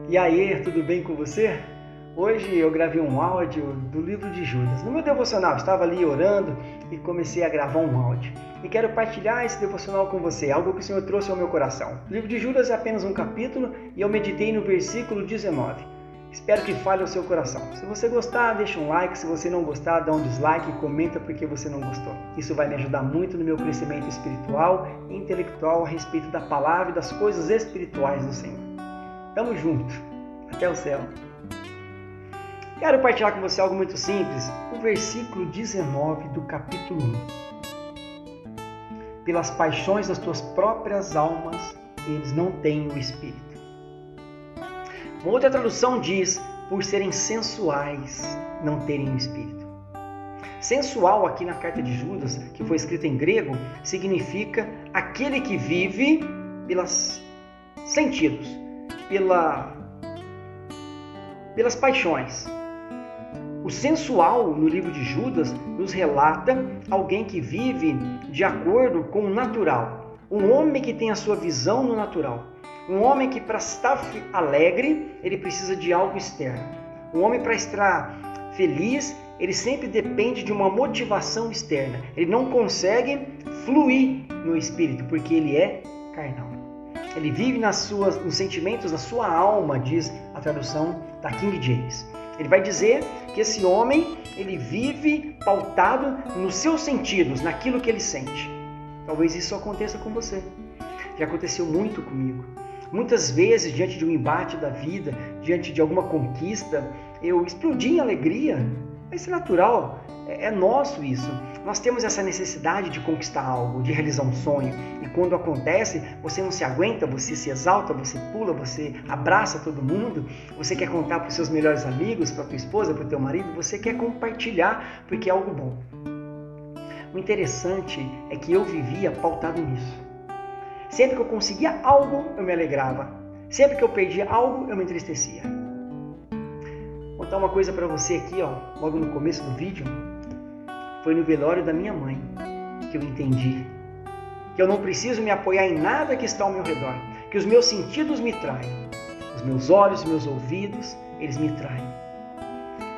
E aí, tudo bem com você? Hoje eu gravei um áudio do livro de Judas. No meu devocional, estava ali orando e comecei a gravar um áudio. E quero partilhar esse devocional com você, algo que o Senhor trouxe ao meu coração. O livro de Judas é apenas um capítulo e eu meditei no versículo 19. Espero que fale ao seu coração. Se você gostar, deixa um like. Se você não gostar, dá um dislike e comenta porque você não gostou. Isso vai me ajudar muito no meu crescimento espiritual e intelectual a respeito da palavra e das coisas espirituais do Senhor. Tamo junto. Até o céu. Quero partilhar com você algo muito simples. O versículo 19 do capítulo 1. Pelas paixões das tuas próprias almas, eles não têm o Espírito. Uma outra tradução diz, por serem sensuais, não terem o Espírito. Sensual, aqui na carta de Judas, que foi escrita em grego, significa aquele que vive pelos sentidos, pelas paixões. O sensual, no livro de Judas, nos relata alguém que vive de acordo com o natural. Um homem que tem a sua visão no natural. Um homem que, para estar alegre, ele precisa de algo externo. Um homem, para estar feliz, ele sempre depende de uma motivação externa. Ele não consegue fluir no espírito, porque ele é carnal. Ele vive nos sentimentos da sua alma, diz a tradução da King James. Ele vai dizer que esse homem, ele vive pautado nos seus sentidos, naquilo que ele sente. Talvez isso aconteça com você. Já aconteceu muito comigo. Muitas vezes, diante de um embate da vida, diante de alguma conquista, eu explodi em alegria. Isso é natural, é nosso isso. Nós temos essa necessidade de conquistar algo, de realizar um sonho. E quando acontece, você não se aguenta, você se exalta, você pula, você abraça todo mundo. Você quer contar para os seus melhores amigos, para a tua esposa, para o teu marido. Você quer compartilhar porque é algo bom. O interessante é que eu vivia pautado nisso. Sempre que eu conseguia algo, eu me alegrava. Sempre que eu perdia algo, eu me entristecia. Vou contar uma coisa para você aqui, logo no começo do vídeo. Foi no velório da minha mãe que eu entendi que eu não preciso me apoiar em nada que está ao meu redor, que os meus sentidos me traem. Os meus olhos, os meus ouvidos, eles me traem.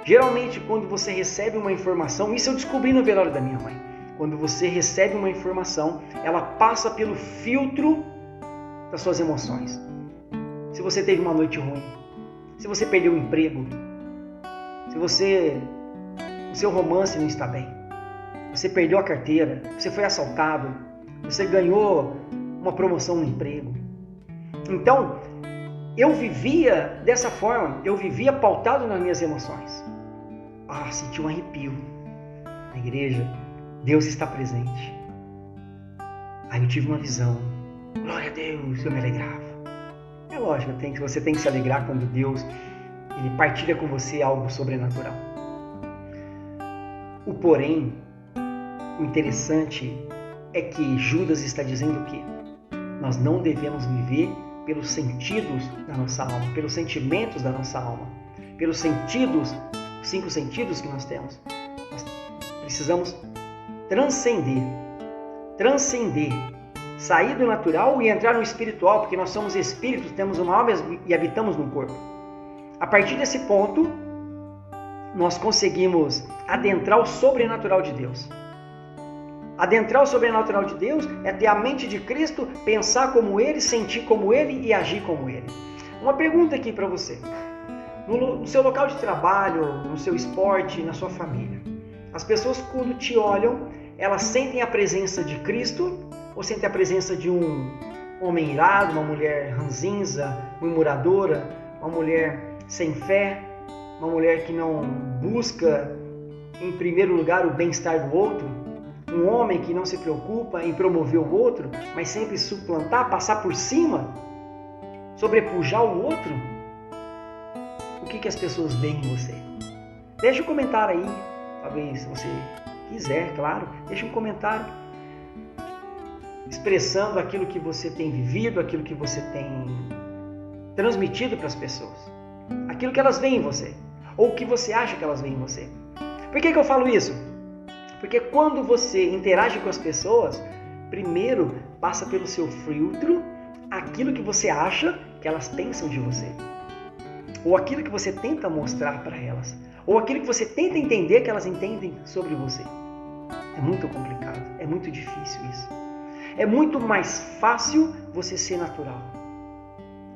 Geralmente, quando você recebe uma informação, isso eu descobri no velório da minha mãe. Quando você recebe uma informação, ela passa pelo filtro das suas emoções. Se você teve uma noite ruim, se você perdeu o emprego, se o seu romance não está bem, você perdeu a carteira, você foi assaltado, você ganhou uma promoção no emprego. Então, eu vivia dessa forma, eu vivia pautado nas minhas emoções. Senti um arrepio na igreja. Deus está presente. Aí eu tive uma visão. Glória a Deus, eu me alegrava. É lógico, você tem que se alegrar quando Deus ele partilha com você algo sobrenatural. O interessante é que Judas está dizendo o quê? Nós não devemos viver pelos sentidos da nossa alma, pelos sentimentos da nossa alma, pelos sentidos, 5 sentidos que nós temos. Nós precisamos transcender, sair do natural e entrar no espiritual, porque nós somos espíritos, temos uma alma e habitamos no corpo. A partir desse ponto, nós conseguimos adentrar o sobrenatural de Deus. Adentrar o sobrenatural de Deus é ter a mente de Cristo, pensar como Ele, sentir como Ele e agir como Ele. Uma pergunta aqui para você. No seu local de trabalho, no seu esporte, na sua família, as pessoas quando te olham, elas sentem a presença de Cristo ou sentem a presença de um homem irado, uma mulher ranzinza, murmuradora, uma mulher sem fé, uma mulher que não busca em primeiro lugar o bem-estar do outro, um homem que não se preocupa em promover o outro, mas sempre suplantar, passar por cima, sobrepujar o outro? O que as pessoas veem em você? Deixa um comentário aí. Talvez se você quiser, claro, deixa um comentário expressando aquilo que você tem vivido, aquilo que você tem transmitido para as pessoas, aquilo que elas veem em você, ou o que você acha que elas veem em você. Por que eu falo isso? Porque quando você interage com as pessoas, primeiro passa pelo seu filtro aquilo que você acha que elas pensam de você. ou aquilo que você tenta mostrar para elas, ou aquilo que você tenta entender que elas entendem sobre você. É muito complicado, é muito difícil isso. É muito mais fácil você ser natural.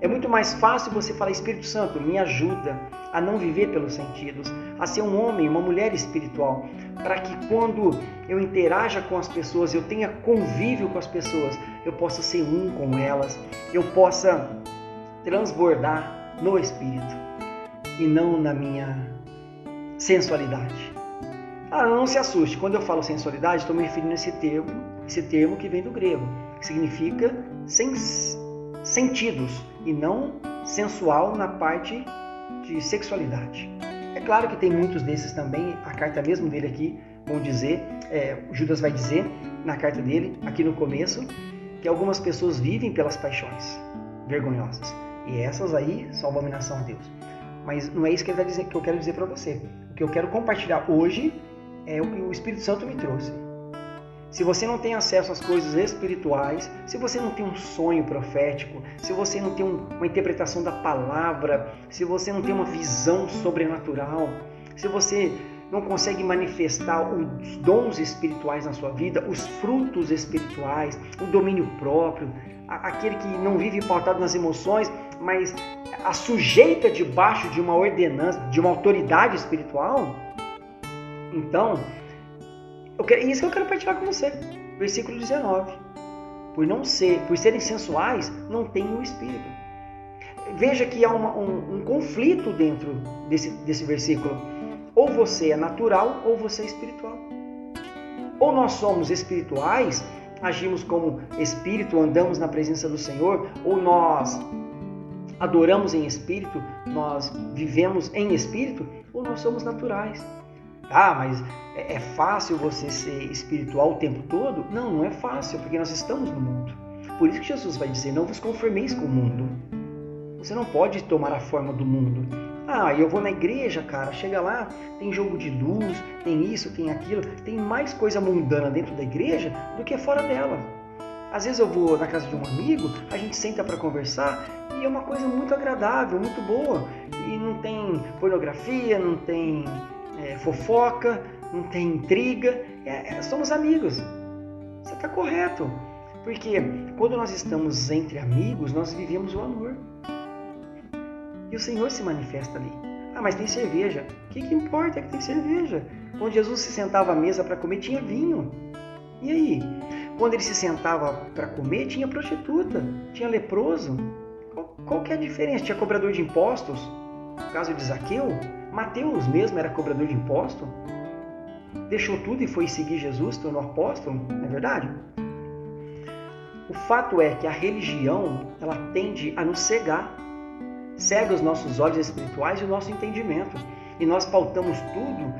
É muito mais fácil você falar: Espírito Santo, me ajuda a não viver pelos sentidos, a ser um homem, uma mulher espiritual, para que quando eu interaja com as pessoas, eu tenha convívio com as pessoas, eu possa ser um com elas, eu possa transbordar no Espírito e não na minha sensualidade. Não se assuste, quando eu falo sensualidade, estou me referindo a esse termo que vem do grego, que significa sentidos e não sensual na parte de sexualidade. É claro que tem muitos desses também, a carta mesmo dele aqui, vão dizer, Judas vai dizer na carta dele, aqui no começo, que algumas pessoas vivem pelas paixões vergonhosas. E essas aí são abominação a Deus. Mas não é isso que ele vai dizer, que eu quero dizer para você. O que eu quero compartilhar hoje é o que o Espírito Santo me trouxe. Se você não tem acesso às coisas espirituais, se você não tem um sonho profético, se você não tem uma interpretação da palavra, se você não tem uma visão sobrenatural, se você não consegue manifestar os dons espirituais na sua vida, os frutos espirituais, o domínio próprio, aquele que não vive pautado nas emoções, mas a sujeita debaixo de uma ordenança, de uma autoridade espiritual, então, isso que eu quero partilhar com você. Versículo 19. Por serem sensuais, não têm o Espírito. Veja que há um conflito dentro desse versículo. Ou você é natural, ou você é espiritual. Ou nós somos espirituais, agimos como Espírito, andamos na presença do Senhor, ou nós adoramos em Espírito, nós vivemos em Espírito, ou nós somos naturais. Mas é fácil você ser espiritual o tempo todo? Não, não é fácil, porque nós estamos no mundo. Por isso que Jesus vai dizer: não vos conformeis com o mundo. Você não pode tomar a forma do mundo. Eu vou na igreja, cara, chega lá, tem jogo de luz, tem isso, tem aquilo, tem mais coisa mundana dentro da igreja do que fora dela. Às vezes eu vou na casa de um amigo, a gente senta para conversar e é uma coisa muito agradável, muito boa. E não tem pornografia, não tem fofoca, não tem intriga, somos amigos. Você está correto, porque quando nós estamos entre amigos, nós vivemos o amor. E o Senhor se manifesta ali. Mas tem cerveja. O que importa é que tem cerveja? Quando Jesus se sentava à mesa para comer, tinha vinho. E aí? Quando ele se sentava para comer, tinha prostituta, tinha leproso. Qual que é a diferença? Tinha cobrador de impostos? No caso de Zaqueu, Mateus mesmo era cobrador de impostos. Deixou tudo e foi seguir Jesus, se tornou apóstolo, não é verdade? O fato é que a religião, ela tende a nos cegar. Cega os nossos olhos espirituais e o nosso entendimento. E nós pautamos tudo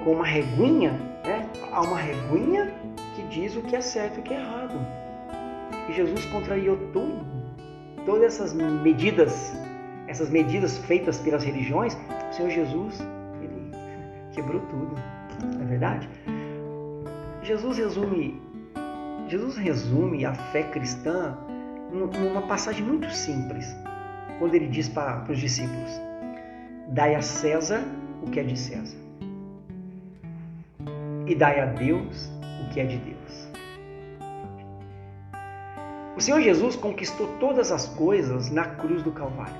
com uma reguinha, né? Há uma reguinha que diz o que é certo e o que é errado. E Jesus contrariou todas essas medidas feitas pelas religiões. O Senhor Jesus, ele quebrou tudo, não é verdade? Jesus resume a fé cristã numa passagem muito simples, quando ele diz para os discípulos: dai a César o que é de César e dai a Deus o que é de Deus. O Senhor Jesus conquistou todas as coisas na cruz do Calvário.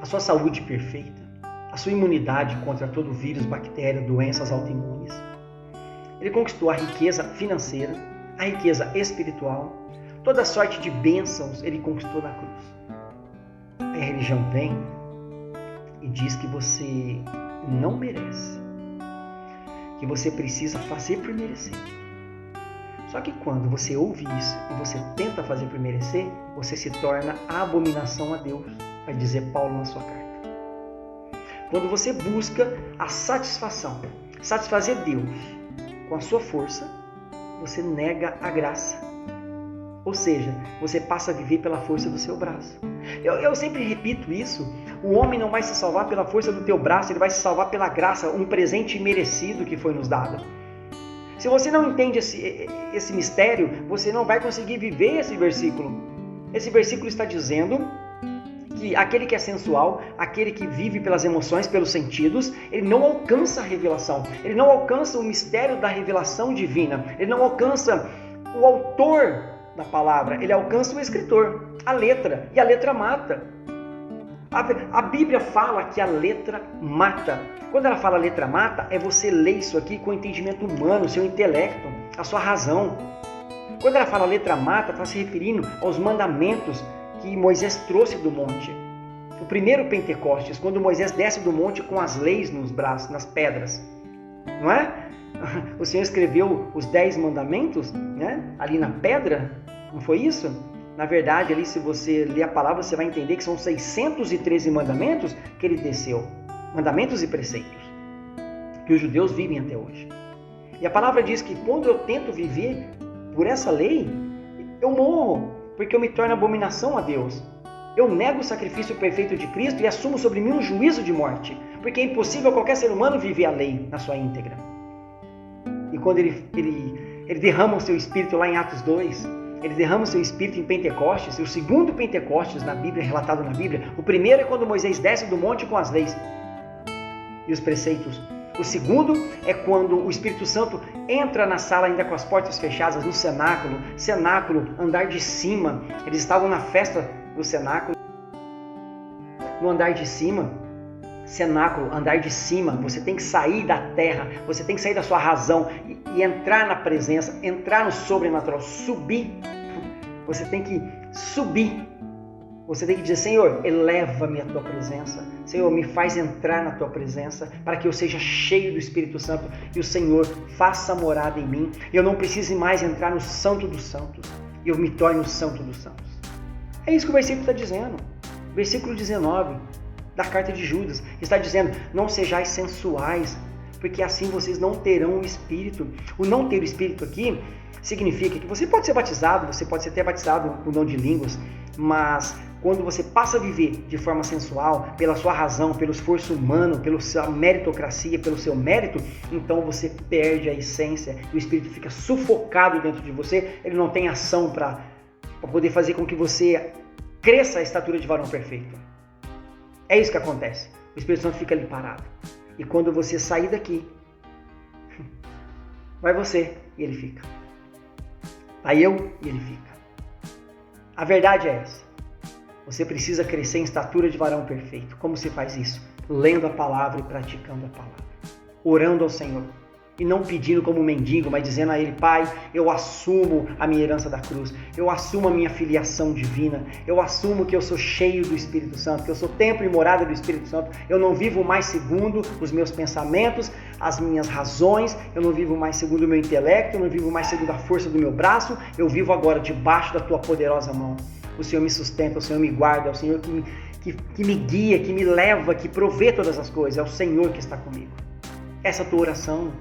A sua saúde perfeita, a sua imunidade contra todo vírus, bactéria, doenças autoimunes. Ele conquistou a riqueza financeira, a riqueza espiritual, toda sorte de bênçãos ele conquistou na cruz. Aí a religião vem e diz que você não merece, que você precisa fazer por merecer. Só que quando você ouve isso e você tenta fazer por merecer, você se torna abominação a Deus, vai dizer Paulo na sua carta. Quando você busca a satisfazer Deus com a sua força, você nega a graça. Ou seja, você passa a viver pela força do seu braço. Eu sempre repito isso: o homem não vai se salvar pela força do teu braço, ele vai se salvar pela graça, um presente merecido que foi nos dado. Se você não entende esse mistério, você não vai conseguir viver esse versículo. Esse versículo está dizendo que aquele que é sensual, aquele que vive pelas emoções, pelos sentidos, ele não alcança a revelação, ele não alcança o mistério da revelação divina, ele não alcança o autor da palavra, ele alcança o escritor, a letra, e a letra mata. A Bíblia fala que a letra mata. Quando ela fala letra mata, é você ler isso aqui com o entendimento humano, o seu intelecto, a sua razão. Quando ela fala letra mata, está se referindo aos mandamentos que Moisés trouxe do monte. O primeiro Pentecostes, quando Moisés desce do monte com as leis nos braços, nas pedras. Não é? O Senhor escreveu os 10 mandamentos, né? Ali na pedra, não foi isso? Na verdade, ali se você ler a palavra, você vai entender que são 613 mandamentos que ele desceu. Mandamentos e preceitos que os judeus vivem até hoje. E a palavra diz que quando eu tento viver por essa lei, eu morro, porque eu me torno abominação a Deus. Eu nego o sacrifício perfeito de Cristo e assumo sobre mim um juízo de morte, porque é impossível qualquer ser humano viver a lei na sua íntegra. E quando ele derrama o seu espírito lá em Atos 2, ele derrama o seu espírito em Pentecostes, e o segundo Pentecostes na Bíblia, relatado na Bíblia, o primeiro é quando Moisés desce do monte com as leis e os preceitos. O segundo é quando o Espírito Santo entra na sala ainda com as portas fechadas, no cenáculo, andar de cima. Eles estavam na festa do cenáculo, no andar de cima. Cenáculo, andar de cima, você tem que sair da terra, você tem que sair da sua razão e entrar na presença, entrar no sobrenatural, subir. Você tem que subir. Você tem que dizer: Senhor, eleva-me à tua presença. Senhor, me faz entrar na tua presença para que eu seja cheio do Espírito Santo e o Senhor faça morada em mim. Eu não precise mais entrar no Santo dos Santos. Eu me torne o Santo dos Santos. É isso que o versículo está dizendo. Versículo 19 da carta de Judas está dizendo: não sejais sensuais, porque assim vocês não terão o Espírito. O não ter o Espírito aqui significa que você pode ser batizado, você pode ser até batizado com dom de línguas, mas quando você passa a viver de forma sensual, pela sua razão, pelo esforço humano, pela sua meritocracia, pelo seu mérito, então você perde a essência e o Espírito fica sufocado dentro de você, ele não tem ação para poder fazer com que você cresça a estatura de varão perfeito. É isso que acontece. O Espírito Santo fica ali parado. E quando você sair daqui, vai você e ele fica. Vai eu e ele fica. A verdade é essa. Você precisa crescer em estatura de varão perfeito. Como se faz isso? Lendo a palavra e praticando a palavra. Orando ao Senhor. E não pedindo como um mendigo, mas dizendo a Ele: Pai, eu assumo a minha herança da cruz, eu assumo a minha filiação divina, eu assumo que eu sou cheio do Espírito Santo, que eu sou templo e morada do Espírito Santo, eu não vivo mais segundo os meus pensamentos, as minhas razões, eu não vivo mais segundo o meu intelecto, eu não vivo mais segundo a força do meu braço, eu vivo agora debaixo da Tua poderosa mão. O Senhor me sustenta, o Senhor me guarda, é o Senhor que me guia, que me leva, que provê todas as coisas, é o Senhor que está comigo. Essa é a tua oração.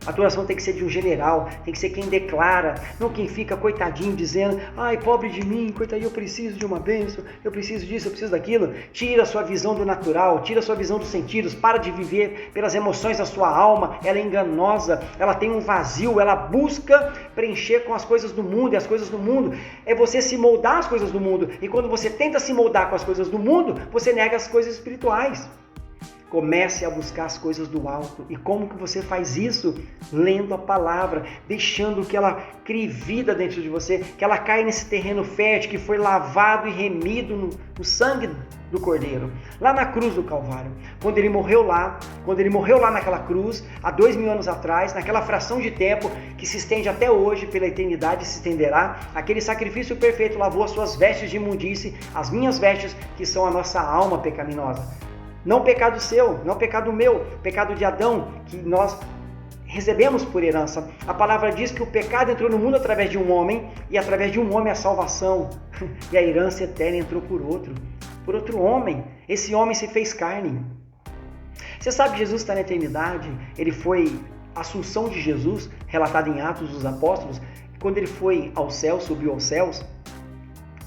A tua oração tem que ser de um general, tem que ser quem declara, não quem fica coitadinho dizendo: ai, pobre de mim, coitadinho, eu preciso de uma bênção, eu preciso disso, eu preciso daquilo. Tira a sua visão do natural, tira a sua visão dos sentidos, para de viver pelas emoções da sua alma, ela é enganosa, ela tem um vazio, ela busca preencher com as coisas do mundo, e as coisas do mundo é você se moldar às coisas do mundo, e quando você tenta se moldar com as coisas do mundo, você nega as coisas espirituais. Comece a buscar as coisas do alto. E como que você faz isso? Lendo a palavra, deixando que ela crie vida dentro de você, que ela caia nesse terreno fértil que foi lavado e remido no sangue do Cordeiro, lá na cruz do Calvário. Quando ele morreu lá naquela cruz, há 2000 anos atrás, naquela fração de tempo que se estende até hoje, pela eternidade se estenderá, aquele sacrifício perfeito lavou as suas vestes de imundície, as minhas vestes, que são a nossa alma pecaminosa. Não pecado seu, não pecado meu, pecado de Adão, que nós recebemos por herança. A palavra diz que o pecado entrou no mundo através de um homem, e através de um homem a salvação. E a herança eterna entrou por outro homem. Esse homem se fez carne. Você sabe que Jesus está na eternidade, ele foi a assunção de Jesus, relatada em Atos dos Apóstolos. Quando ele foi ao céu, subiu aos céus,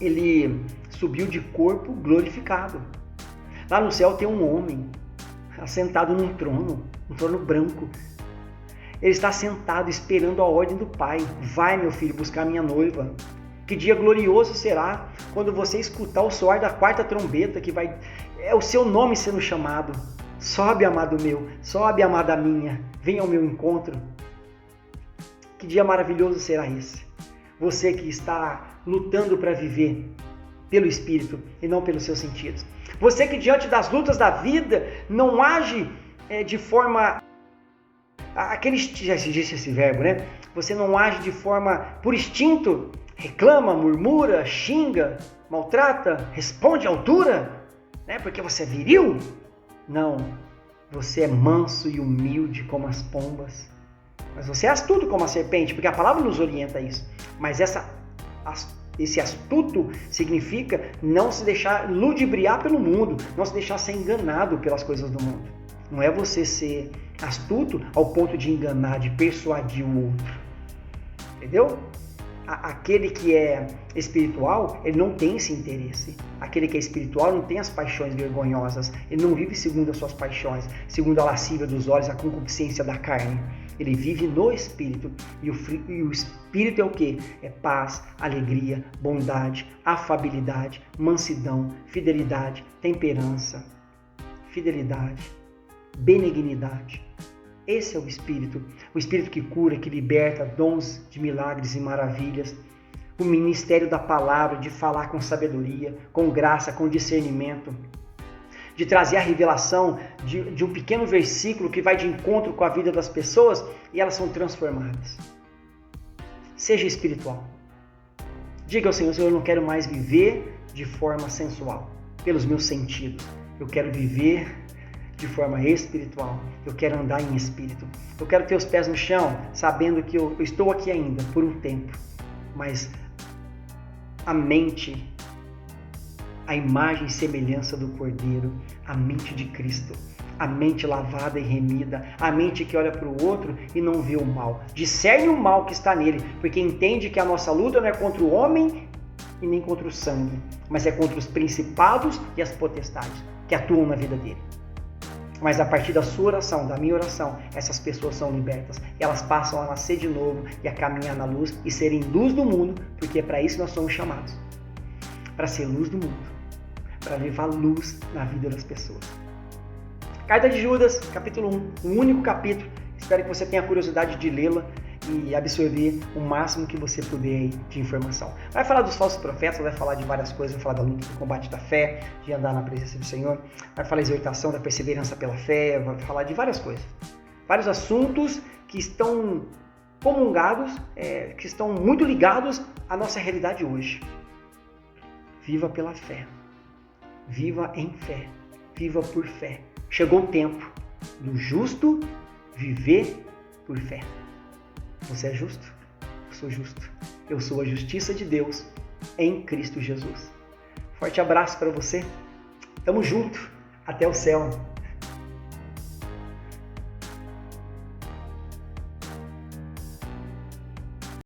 ele subiu de corpo glorificado. Lá no céu tem um homem assentado num trono branco. Ele está sentado esperando a ordem do Pai. Vai, meu filho, buscar minha noiva. Que dia glorioso será quando você escutar o soar da quarta trombeta, que é o seu nome sendo chamado. Sobe, amado meu, sobe, amada minha, venha ao meu encontro. Que dia maravilhoso será esse? Você que está lutando para viver pelo Espírito e não pelos seus sentidos. Você que diante das lutas da vida não age de forma... já se disse esse verbo, né? Você não age de forma por instinto, reclama, murmura, xinga, maltrata, responde à altura, né? Porque você é viril. Não, você é manso e humilde como as pombas. Mas você é astuto como a serpente, porque a palavra nos orienta a isso. Mas esse astuto significa não se deixar ludibriar pelo mundo, não se deixar ser enganado pelas coisas do mundo. Não é você ser astuto ao ponto de enganar, de persuadir o outro. Entendeu? Aquele que é espiritual, ele não tem esse interesse. Aquele que é espiritual não tem as paixões vergonhosas. Ele não vive segundo as suas paixões, segundo a lascívia dos olhos, a concupiscência da carne. Ele vive no Espírito. E o Espírito é o quê? É paz, alegria, bondade, afabilidade, mansidão, fidelidade, temperança, benignidade. Esse é o Espírito que cura, que liberta, dons de milagres e maravilhas, o ministério da palavra, de falar com sabedoria, com graça, com discernimento, de trazer a revelação de um pequeno versículo que vai de encontro com a vida das pessoas e elas são transformadas. Seja espiritual. Diga ao Senhor, eu não quero mais viver de forma sensual, pelos meus sentidos. Eu quero viver de forma espiritual. Eu quero andar em espírito. Eu quero ter os pés no chão, sabendo que eu estou aqui ainda por um tempo. Mas a mente, a imagem e semelhança do Cordeiro, a mente de Cristo, a mente lavada e remida, a mente que olha para o outro e não vê o mal. Discerne o mal que está nele, porque entende que a nossa luta não é contra o homem e nem contra o sangue, mas é contra os principados e as potestades que atuam na vida dele. Mas a partir da sua oração, da minha oração, essas pessoas são libertas. Elas passam a nascer de novo e a caminhar na luz e serem luz do mundo, porque é para isso que nós somos chamados. Para ser luz do mundo. Para levar luz na vida das pessoas. Carta de Judas, capítulo 1, um único capítulo. Espero que você tenha a curiosidade de lê-la e absorver o máximo que você puder aí de informação. Vai falar dos falsos profetas, vai falar de várias coisas, vai falar da luta, do combate da fé, de andar na presença do Senhor, vai falar da exortação, da perseverança pela fé, vai falar de várias coisas. Vários assuntos que estão comungados, que estão muito ligados à nossa realidade hoje. Viva pela fé. Viva em fé. Viva por fé. Chegou o tempo do justo viver por fé. Você é justo? Eu sou justo. Eu sou a justiça de Deus em Cristo Jesus. Forte abraço para você. Tamo junto. Até o céu.